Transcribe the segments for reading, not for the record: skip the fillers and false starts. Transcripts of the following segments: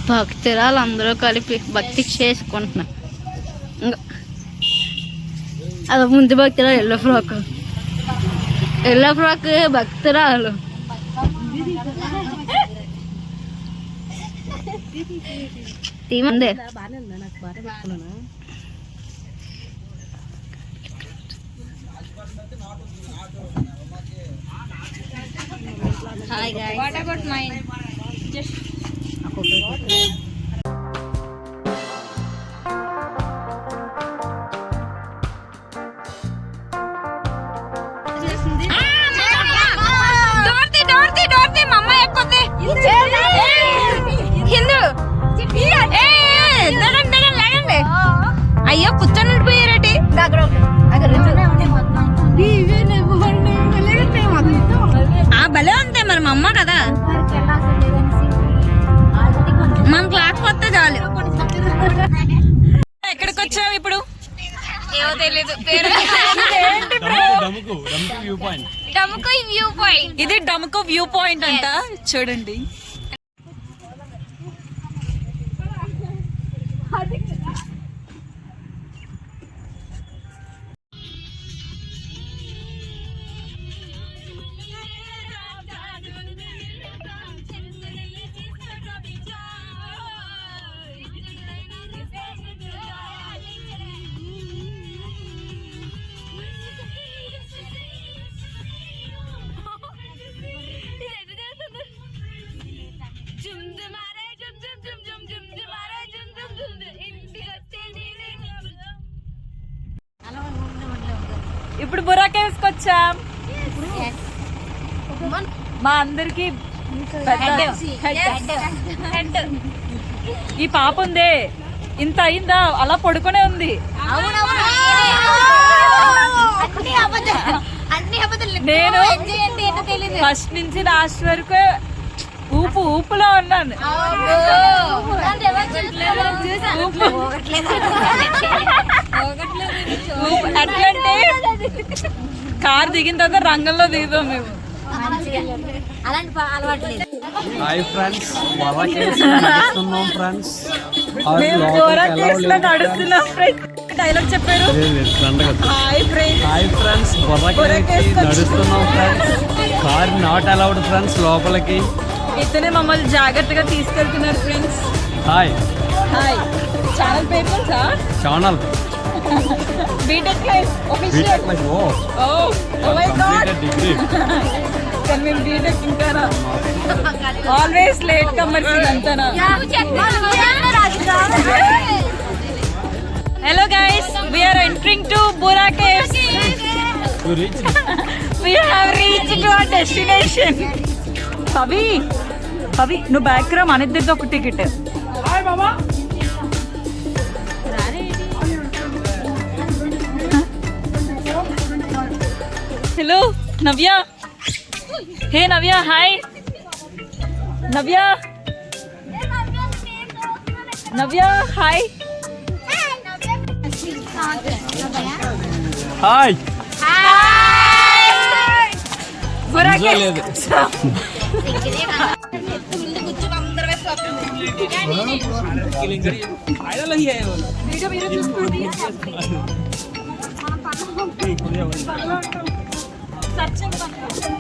భక్తురాలు అందరూ కలిపి భక్తి చేసుకుంటున్నా. ఇంకా అది ముందు భక్తురాలు ఎల్లో ఫ్రాక్ భక్తురాలు. తీమందే Hi guys. What about mine? Just Dorti, mama ekkote. Hindu. Lagande. Ayyo kuchani undipoyarati. భలే అంతే మరి మా అమ్మ కదా, మనకు లేకపోతే చాలు. ఎక్కడికి వచ్చాము ఇప్పుడు? ఏమో తెలీదు పేరు. ఇది డముకు వ్యూ పాయింట్ అంట. చూడండి ఇప్పుడు బుర్రా కేవ్స్ కి వచ్చాం. మా అందరికి ఈ పాప ఉందే ఇంత అయిందా అలా పడుకునే ఉంది. నేను ఫస్ట్ నుంచి లాస్ట్ వరకు ఊపులో ఉన్నాను. అట్లంటే కార్ దిగిన తర్వాత రంగంలో దిగుతాం మేము. హాయ్ ఫ్రెండ్స్, నడుస్తున్నాం. డైలాగ్ చెప్పారు. హాయ్ ఫ్రెండ్స్, నడుస్తున్నాం friends. Car not allowed friends లోపలికి. ఇతనే మమ్మల్ని జాగ్రత్తగా తీసుకెళ్తున్నారు ఫ్రెండ్స్. హాయ్ ఛానల్ పేరు తెలుసా? Channel BTech life official. Oh my God, degree కానీ మేము బీటెక్ ఇంకా ఆల్వేస్ లేట్ కమర్స్ ఇదంతా. Hello guys, we are entering to Bura Caves. We have reached to our destination. Pavi, no background aniddirdo oka ticket. Hi baba. Hello, Navya. Hey Navya, hi. Navya, hi. Hi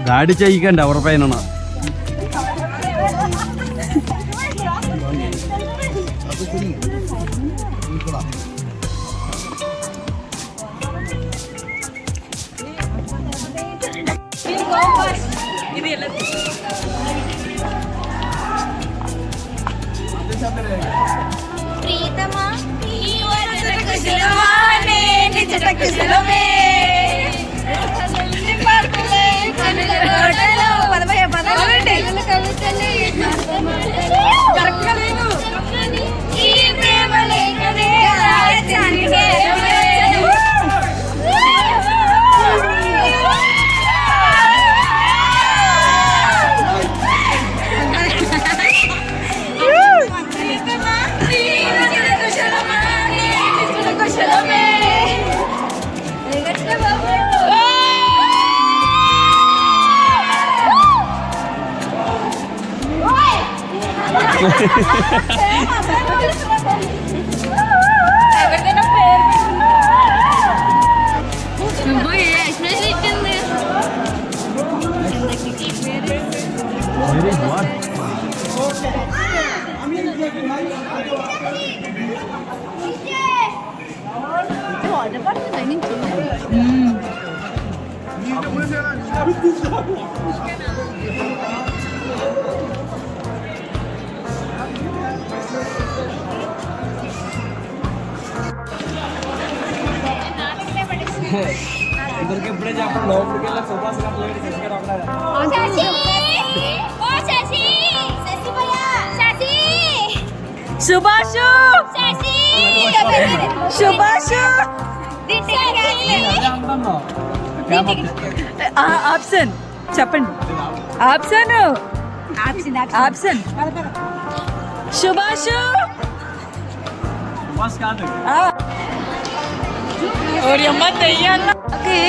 దాడి చెయ్యకండి ఎవరిపైన. ప్రియతమా కుశలమే ఎవరికైనా పేరు expression ఇచ్చింది. ఇద్దరికి ఇప్పుడే చెప్పండి లోపలికి వెళ్ళి సుభాష్ సుభాష్ సుభాష్ ఆప్షన్ చెప్పండి. ఆప్షన్ ఆప్షన్ సుభాష్ సుభాష్ కాదు. ఓరియమ్మ తెయ్యాల. ఓకే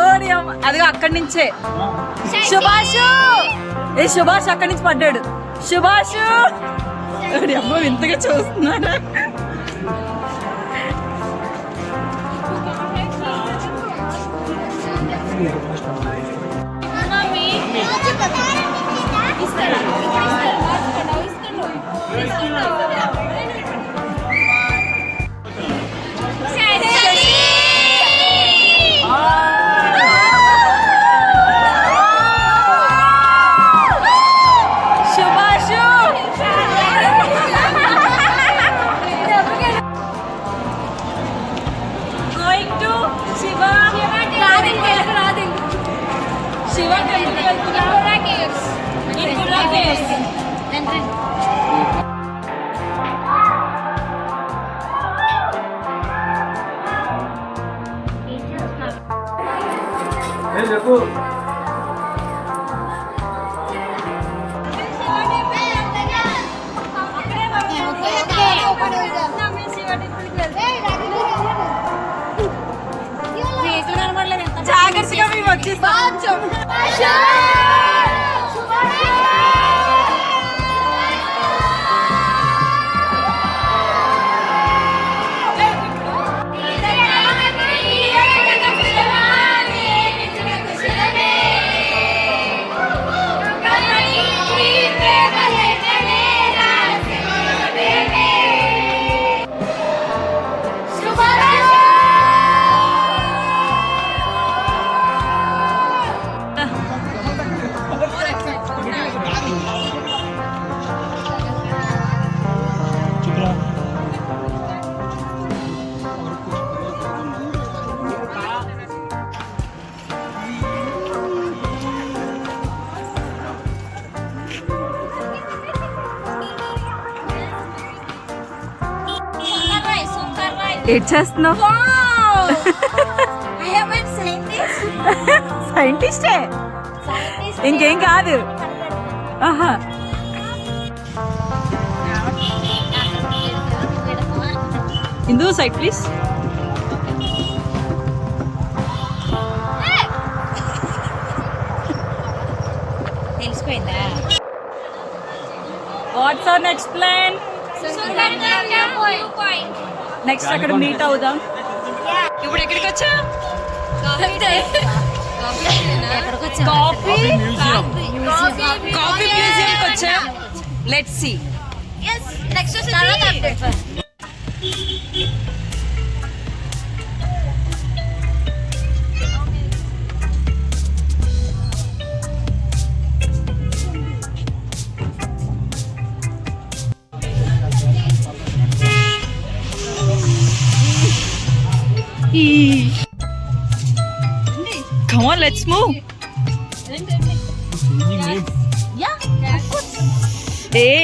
ఓరియమ్మ అదిగో అక్కడి నుంచే సుభాష్. ఏ సుభాష్ అక్కడి నుంచి పడ్డాడు. సుభాష్ అమ్మ వింతగా చూస్తున్నాడు. చెప్పు. జాగ్రత్తగా మేము వచ్చేస్తాం. ఏం చేస్తున్నావు? సైంటిస్టే ఇంకేం కాదు. ఆహా ఇందు సైడ్ ప్లీజ్. తెలిసిపోయిందా? What's our next plan? Next అక్కడ మీట్ అవుదాం. ఇప్పుడు ఎక్కడికి వచ్చా? కాఫీ మ్యూజియం వచ్చా. Let's see. Come on, let's move. Yeah, of course. Hey.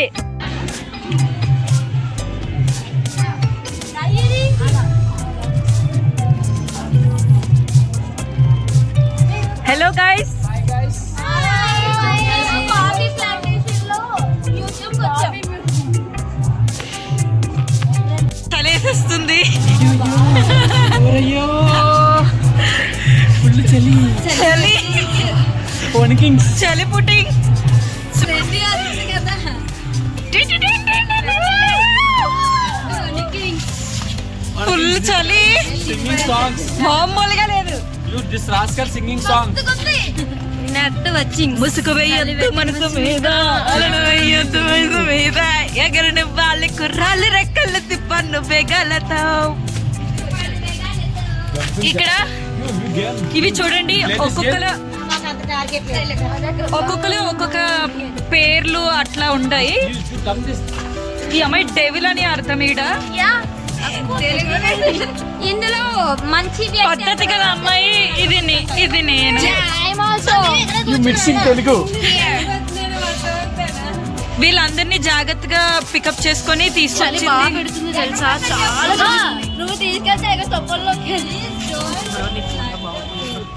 Hello guys. Hi guys. Hi. Full చలి చలి వణికింగ్ చలి పుట్టింగ్ ఫుల్ చలి సింగింగ్ సాంగ్స్ మామూలుగా లేదు. You this rascal singing songs net వచ్చి ముసుగు వేయొద్దు మనసు మీద అలను వేయొద్దు మనసు మీద ఎగరని వాళ్ళ కుర్రాళ్ళు రెక్కలు తిప్పను బేగాలతావు. ఇక్కడ ఇవి చూడండి ఒక్కొక్కరు ఒక్కొక్క పేర్లు అట్లా ఉంటాయి. ఈ అమ్మాయి డెవిల్ అని అర్థం ఈడ. ఇందులో మంచి పద్ధతి కదా అమ్మాయి. ఇది నేను యు మిక్సింగ్ తెలుగు వీళ్ళందరినీ జాగ్రత్తగా పికప్ చేసుకొని తీసుకొచ్చింది. పెడుతుంది తెలుసా చాలా. నువ్వు తీసుకెళ్తే తొప్పల్లోకి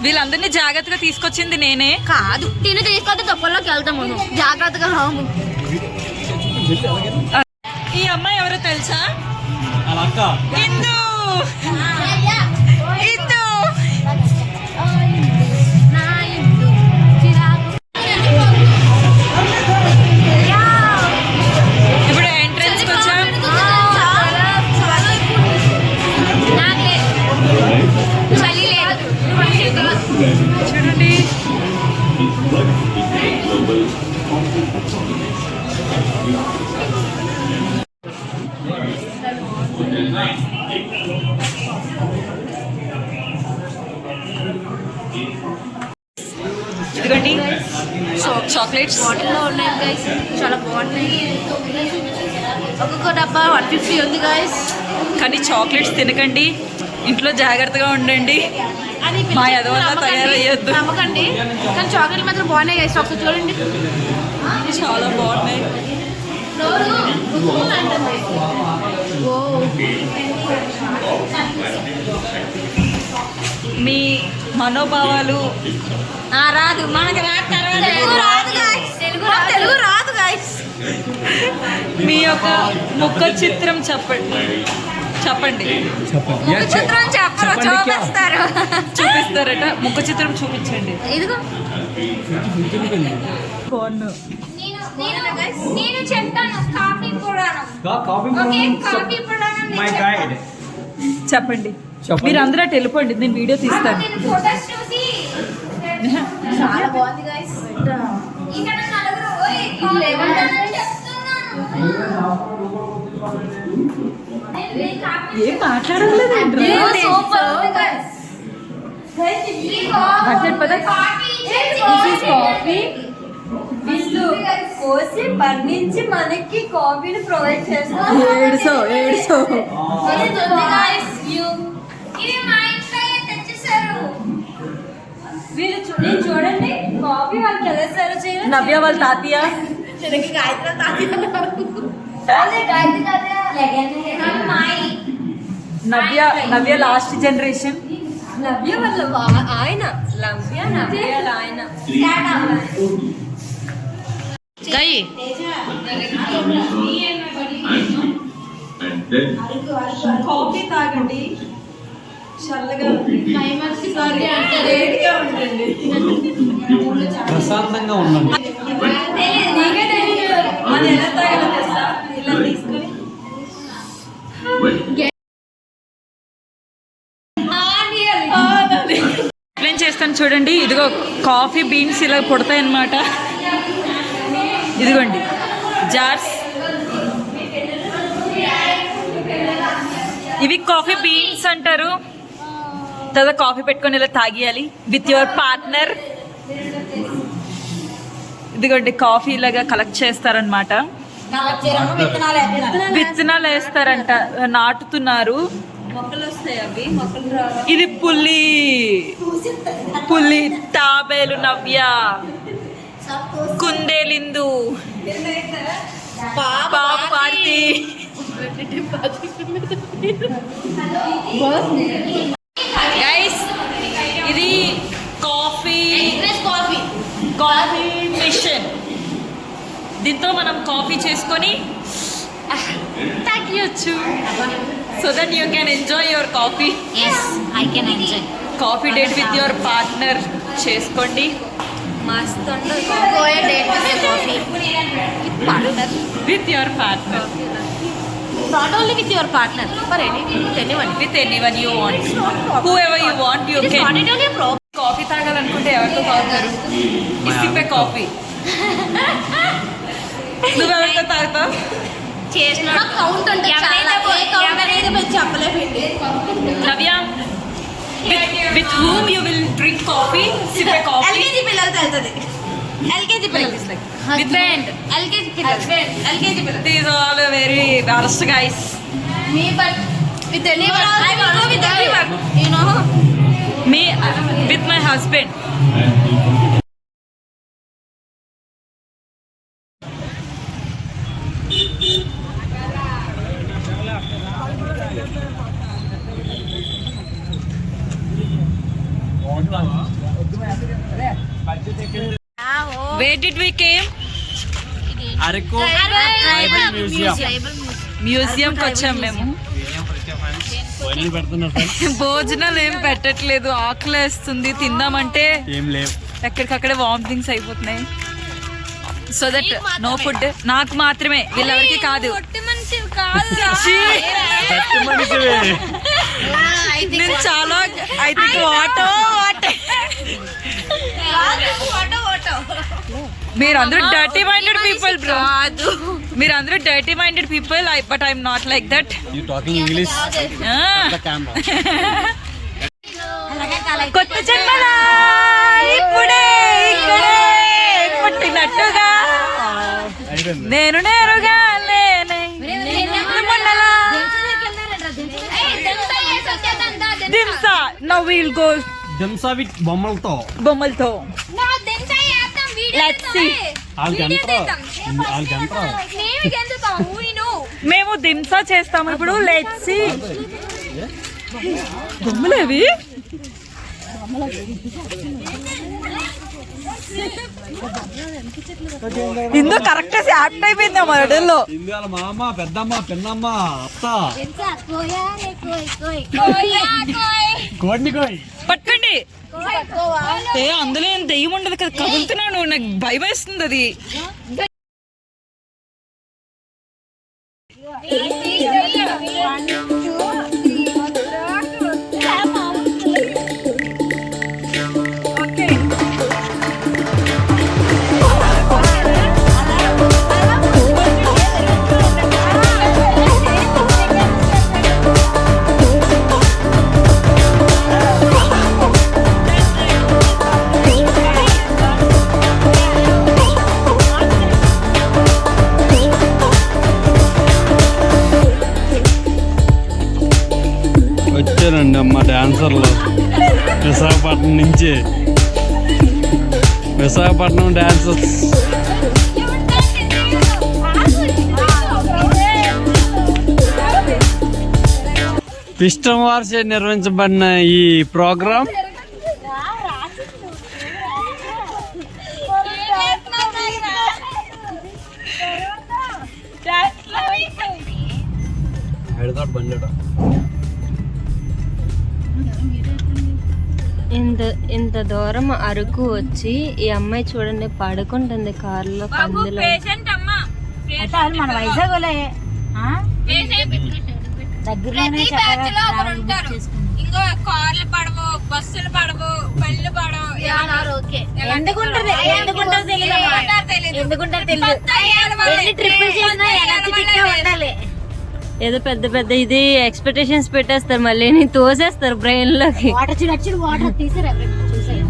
వీళ్ళందరినీ జాగ్రత్తగా తీసుకొచ్చింది నేనే. కాదు తిని తీసుకొస్తే తొప్పల్లోకి వెళ్తాము. జాగ్రత్తగా రాము. ఈ అమ్మాయి ఎవరో తెలుసా? అలా అక్క ఇందు. ఇందు ఇప్పుడు ఎంట్రన్స్ కి వచ్చాం. చూడండి ఇదిగోండి చాక్లెట్స్. బాటిల్లో ఉన్నాయి గైస్, చాలా బాగున్నాయి. ఒక్కొక్క డబ్బా 150 ఉంది గైస్. కానీ చాక్లెట్స్ తినకండి, ఇంట్లో జాగ్రత్తగా ఉండండి. మా ఎదవల్లా తయారయ్యొద్దు. నమ్మకండి, కానీ చాక్లెట్ మాత్రం బాగున్నాయి గైస్. ఒకసారి చూడండి, చాలా బాగున్నాయి. మీ మనోభావాలు రాదు మనకు తెలుగు రాదు గైస్. మీ యొక్క ముఖ చిత్రం చెప్పండి. ముఖ చిత్రం చెప్పరు, చూపిస్తారు. చూపిస్తారట. ముఖ చిత్రం చూపించండి. ఇదిగో బాగున్నా. నేను చెప్తాను coffee Puranam. Coffee okay, coffee Puranam my guide చెప్పండి. మీరు అందరూ అటు వెళ్ళిపోండి, నేను వీడియో తీస్తాను. నేను ఫోటోస్ చూసి చాలా బాగుంది గైస్. ఇక్కడ నలుగురు ఏమంటారని చెప్తున్నాను. ఏం మాట్లాడలేదు. Super guys. వీళ్ళు కోసి పండించి మనకి కాఫీని ప్రొవైడ్ చేస్తారు. ఏడుసో వీళ్ళు చూడండి కాఫీ వాళ్ళకి ఎలా సర్వ్ చేయాలి. నవ్య వాళ్ళ తాతయ్య. నవ్య లాస్ట్ జనరేషన్. లవ్య వాళ్ళ ఆయన నవ్య ఆయన కాఫీ తాగండి, చల్లగా వేడిగా ఉంటుంది. ప్రశాంతంగా ఉండండి. అది ఎలా తాగాలో తెలుసా? ఇలా తీసుకొని ఎక్స్ప్లెయిన్ చేస్తాను చూడండి. ఇదిగో కాఫీ బీన్స్ ఇలా పుడతాయి అన్నమాట. ఇదిగోండి జార్స్. ఇవి కాఫీ బీన్స్ అంటారు. తర్వాత కాఫీ పెట్టుకొని ఇలా తాగియాలి విత్ యువర్ పార్ట్నర్. ఇదిగోండి కాఫీ ఇలాగా కలెక్ట్ చేస్తారనమాట. విత్తనాలు వేస్తారంట, నాటుతున్నారు. మొక్కలు వస్తాయి, అవి మొక్కలు రావు. ఇది పుల్లి తాబేలు నవ్య, కుందేలిందు, పార్తి. గైస్ ఇది కాఫీ మిషన్. దీంతో మనం కాఫీ చేసుకొని తాగియొచ్చు. So that you can enjoy your coffee. Yes, I can enjoy. Coffee date with your partner చేసుకోండి. మస్తు ఉంటుంది Go a date with a coffee. With partner. With your partner, Not only with your partner, for anyone. With anyone you want, who ever you want you It is not can. at all a problem. Coffee తాగాలనుకుంటే ఎవరితో తాగుతారు? ఇసిపే coffee. నువ్వెవరితో తాగుతావు? చేసిన count ఉంటుంది ఎవరైతే మీరు చెప్పలేదండి. Navya, with whom you will drink coffee, sip a coffee. LKG పిల్లలతో వెళ్తుంది. ఎల్కేజీ పిల్లలు హస్బెండ్ ఎల్కేజీ పిల్లలు These all are very worst guys. మీ but with anyone I will go with anyone you know Me with my husband. Where did we came? Araku tribal museum. మ్యూజియంకి వచ్చాం మేము. భోజనం పెడుతున్నారు ఫ్రెండ్స్. భోజనాలు ఏం పెట్టట్లేదు, ఆకలేస్తుంది. తిందామంటే ఏం లేవు. ఎక్కడికక్కడే వామిటింగ్స్ అయిపోతున్నాయి. So that no food. నాకు మాత్రమే, వీళ్ళెవరికి కాదు. ఛీ! గట్టి మనిషివే. నేను చాలా ఐ థింక్ వాటో మీరందరూ డర్టీ మైండెడ్ పీపుల్ బ్రో. మీరందరూ dirty minded people, but I'm not like that. You talking English? The camera. కొత్త జన్మలా ఇప్పుడే ఇక్కడే పుట్టినట్టుగా నేను నేరుగా లేనే మొన్నలా Dhimsa. Now will go Dhimsa విత్ బొమ్మలతో. బొమ్మలతో. Let's see. మేము దింసా చేస్తాము ఇప్పుడు. Let's see. బొమ్మలేవి ఇందో కరెక్ట్ యాప్ట్ అయిపోయింది మా రెడల్లో. ఇందువల్ల మా అమ్మ, పెద్దమ్మ, పిన్నమ్మ, అత్త. కోడిని కోయి. పట్టుకోండి. ఏ అందులో ఏం దెయ్యం ఉండదు కదా, కదులుతున్నాను. నాకు భయం వేస్తుంది అది. వచ్చారండి అమ్మ డాన్సర్లు విశాఖపట్నం నుంచి. విశాఖపట్నం డాన్సర్స్. పిస్టన్ వార్స్ నిర్వహించబడిన ఈ ప్రోగ్రాం హైదరాబాద్ బండి. ఇంత దూరం అరకు వచ్చి ఈ అమ్మాయి చూడండి పడుకుంటుంది కారులో పందులో. మన వైజాగ్లో దగ్గరలోనే ఇంకో కార్లు పడవు, బస్సులు పడవు, బళ్ళు పడవు. ఎందుకుంటారు తెలియదు. ట్రిప్పులు చేసినా ఎనర్జెటిక్గా ఉండాలి. ఏదో పెద్ద పెద్ద ఇది ఎక్స్పెక్టేషన్స్ పెట్టేస్తారు, మళ్ళీ తోసేస్తారు బ్రెయిన్ లోకి. వాటర్ తీసారా చూసారు.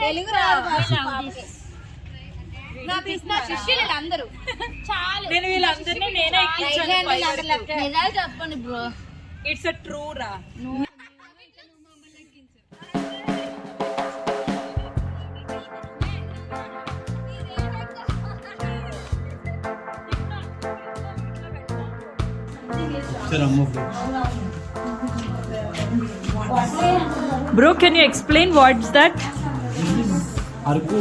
తెలుగు రాదు నా శిష్యులు అందరూ చాలా నేను వీళ్ళందరినీ నేనే ఎక్కించాను. నిజాలు చెప్పండి బ్రో. ఇట్స్ అ ట్రూ రా. Bro, can you explain what's that? Araku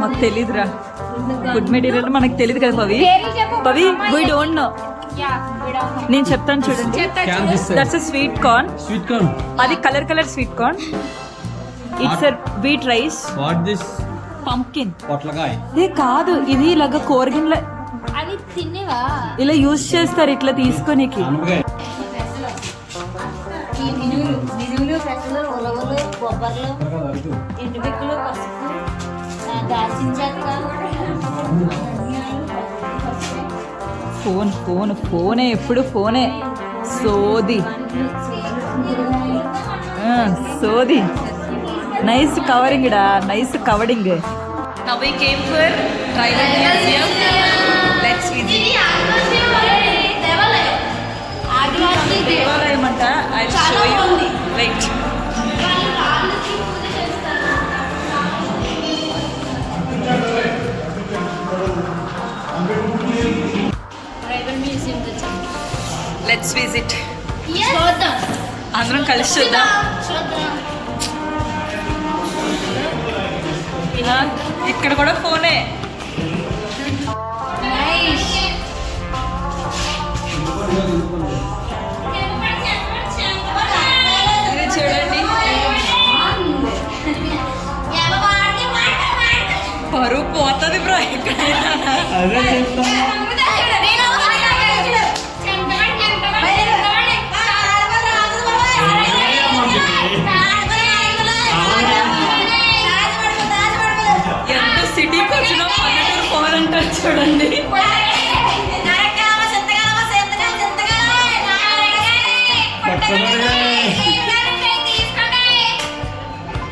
మాకు తెలీదురా. ఫుడ్ మెటీరియల్ మనకు తెలియదు కదా Pavi. Pavi we don't know. నేను చెప్తాను చూడండి. That's a sweet corn. Sweet corn. అది colour sweet corn. It's a wheat rice. What this pumpkin. పొట్లకాయ. ఏ కాదు, ఇది ఇలాగ కూరగిన్ల అవి తినేవా ఇలా యూజ్ చేస్తారు ఇట్లా తీసుకోనికి. అనపకాయ. ఈ మినువులు పెసలు ఉలవలు బొబ్బర్లు అరకు. ఎండుమిక్కలు పసుపు దాల్చిన చెక్క ఫోనే ఎప్పుడు ఫోనే. సోది సోది. నైస్ కవరింగ్ డా, nice covering. Now we came for tribal museum. Let's visit. దేవాలయం అంట. I'll show you. Wait. Tribal museum Let's visit. చూద్దాం. అందరం కలిసి చూద్దాం. ఇక్కడ కూడా ఫోనే. ఇది చూడండి, పరువు పోతుంది బ్రో ఎక్కడైనా. అదే చెప్తాను. ఎంత సిటీకి వచ్చినా పల్లెటూరు ఫోన్ అంటారు చూడండి.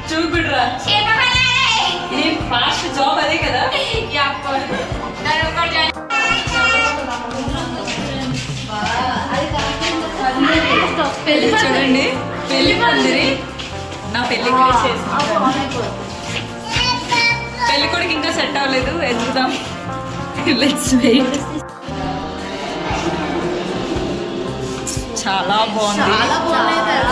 చూపిడ్రా, ఈ ఫాస్ట్ జాబ్ అదే కదా. పెళ్లి చూడండి, పెళ్లి పందిరి. నా పెళ్లి కూడా చేసుకుంటాను. పెళ్లి కొడుకు ఇంకా సెట్ అవ్వలేదు, ఎదుగుదాం. Let's wait. చాలా బాగుంది. చాలా బాగున్నాయి.